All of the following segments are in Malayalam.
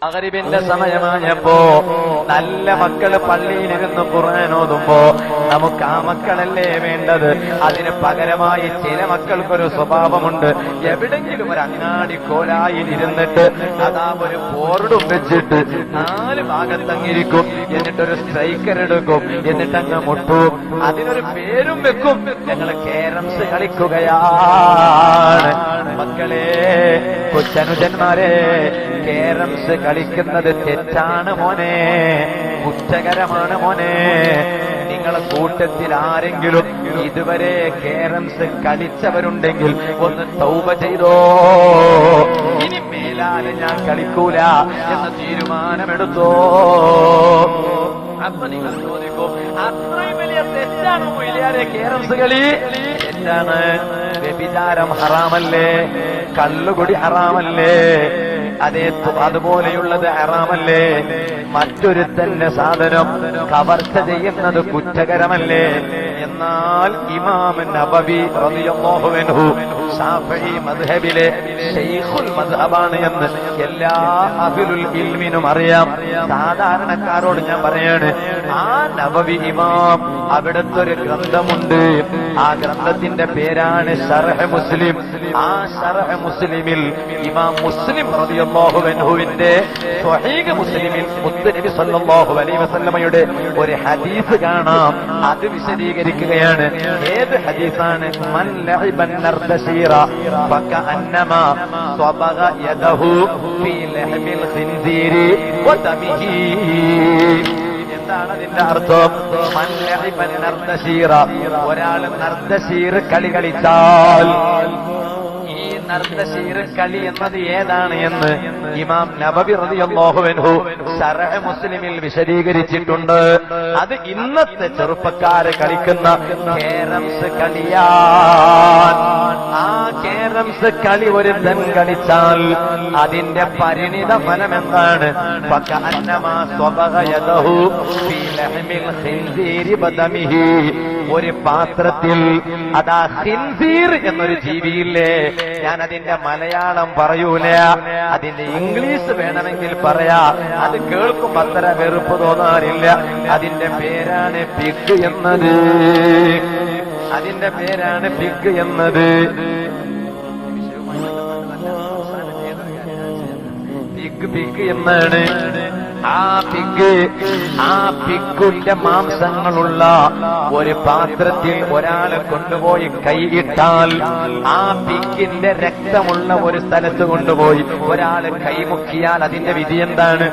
മഗ്‌രിബിന്റെ സമയമായപ്പോ നല്ല മക്കള് പള്ളിയിലിരുന്ന് ഖുർആൻ ഓതുമ്പോ നമുക്ക് ആ മക്കളല്ലേ വേണ്ടത്. അതിന് പകരമായി ചില മക്കൾക്കൊരു സ്വഭാവമുണ്ട്. എവിടെങ്കിലും ഒരു അങ്ങാടി കോലായിൽ ഇരുന്നിട്ട് അതാ ഒരു ബോർഡും വെച്ചിട്ട് 4 ഭാഗത്തങ്ങിരിക്കും. എന്നിട്ടൊരു സ്ട്രൈക്കർ എടുക്കും. എന്നിട്ടങ്ങ് മുട്ടും. അതിനൊരു പേരും വെക്കും. ഞങ്ങൾ കേരംസ് കളിക്കുകയാണ്. മക്കളെ, കൊച്ചനുജന്മാരെ, കേരംസ് കളിക്കുന്നത് തെറ്റാണ് മോനെ, കുറ്റകരമാണ് മോനെ. നിങ്ങളെ കൂട്ടത്തിൽ ആരെങ്കിലും ഇതുവരെ കേരംസ് കളിച്ചവരുണ്ടെങ്കിൽ ഒന്ന് തൗബ ചെയ്തോ. ഇനി മേലാലെ ഞാൻ കളിക്കൂല എന്ന് തീരുമാനമെടുത്തോ. അപ്പൊ നിങ്ങൾ ചോദിക്കും, അത്രയും വലിയ തെറ്റാണ് മൊയ്ലിയാരെ കേരംസ് കളി? തെറ്റാണ്. വ്യഭിചാരം ഹറാമല്ലേ? കള്ളുകുടി ഹറാമല്ലേ? അതുപോലെയുള്ളത് ഹറാമല്ലേ? മറ്റൊരുത്തന്റെ സാധനം കവർച്ച ചെയ്യുന്നത് കുറ്റകരമല്ലേ? എന്നാൽ ഇമാം നബവി റളിയല്ലാഹു അൻഹു ശാഫഈ മദ്ഹബിലെ ശൈഖുൽ മദ്ഹബാണ് എന്ന് എല്ലാ അഹ്ലുൽ ഇൽമിനും അറിയാം. സാധാരണക്കാരോട് ഞാൻ പറയാണ്, ആ നബവി ഇമാം അവിടുത്തെ ഒരു ഗ്രന്ഥമുണ്ട്. ആ ഗ്രന്ഥത്തിന്റെ പേരാണ് ശർഹ് മുസ്ലിം. ആ ശർഹ് മുസ്ലിമിൽ ഇമാം മുസ്ലിം റളിയല്ലാഹു അൻഹുവിന്റെ സ്വഹീഹ് മുസ്ലിമിൽ മുത്തുനബി സല്ലല്ലാഹു അലൈഹി വസല്ലമയുടെ ഒരു ഹദീസ് കാണാം. അത് വിശദീകരിക്കുകയാണ്. ഏത് ഹദീസാണ്? മൻ ലഅബൻ നർദശീറ ഫകഅന്നമാ സ്വബഗ യദഹു ഫീ ലഹ്മിൽ ഖിൻസീരി വദമിഹി. എന്താണ് അതിന്റെ അർത്ഥം? മൻ ലഅബൻ നർദശീറ, ഒരാൾ നർദശീർ കളി കളിച്ചാൽ, ഈ നർദശീർ കളി എന്നത് ഏതാണ് എന്ന് ഇമാം നബവി റളിയല്ലാഹു അൻഹു ശർഹ് മുസ്ലിമിൽ വിശദീകരിച്ചിട്ടുണ്ട്. അത് ഇന്നത്തെ ചെറുപ്പക്കാര് കളിക്കുന്ന കേരംസ് കളിയാൻ. ആ കേരംസ് കളി ഒരുത്തൻ കളിച്ചാൽ അതിന്റെ പരിണിത ഫലം എന്താണ്? ഫകഅന്നമാ സ്വബഗ യദഹു ഫീ ലഹ്മിൽ ഖിൻസീരി വദമിഹി. ഒരു പാത്രത്തിൽ അതാ ഖിൻസീർ എന്നൊരു ജീവിയില്ലേ, ഞാൻ അതിന്റെ മലയാളം പറയൂല, അതിന്റെ ഇംഗ്ലീഷ് വേണമെങ്കിൽ പറയാ. അത് കേൾക്കുമ്പോ അത്ര വെറുപ്പ് തോന്നാറില്ല. അതിന്റെ പേരാണ് പിഗ് എന്നത്. അതിന്റെ പേരാണ് പിഗ് എന്നത്. പിഗ് എന്നാണ് ആ പിഗ്. ആ പിഗിന്റെ മാംസങ്ങളുള്ള ഒരു പാത്രത്തിൽ ഒരാളെ കൊണ്ടുപോയി കൈയിട്ടാൽ, ആ പിഗിന്റെ രക്തമുള്ള ഒരു സ്ഥലത്ത് കൊണ്ടുപോയി ഒരാൾ കൈമുക്കിയാൽ അതിന്റെ വിധി എന്താണ്?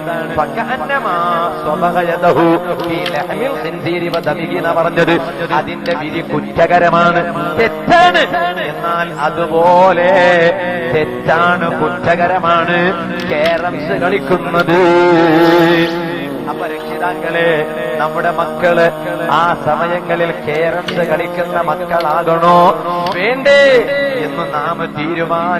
പറഞ്ഞത് അതിന്റെ വിധി കുറ്റകരമാണ്, തെറ്റാണ്. എന്നാൽ അതുപോലെ തെറ്റാണ്, കുറ്റകരമാണ് കേരംസ് കളിക്കുന്നത്. അപ്പൊ രക്ഷിതാക്കളെ, നമ്മുടെ മക്കള് ആ സമയങ്ങളിൽ കേരംസ് കളിക്കുന്ന മക്കളാകണോ വേണ്ടേ എന്ന് നാം തീരുമാനം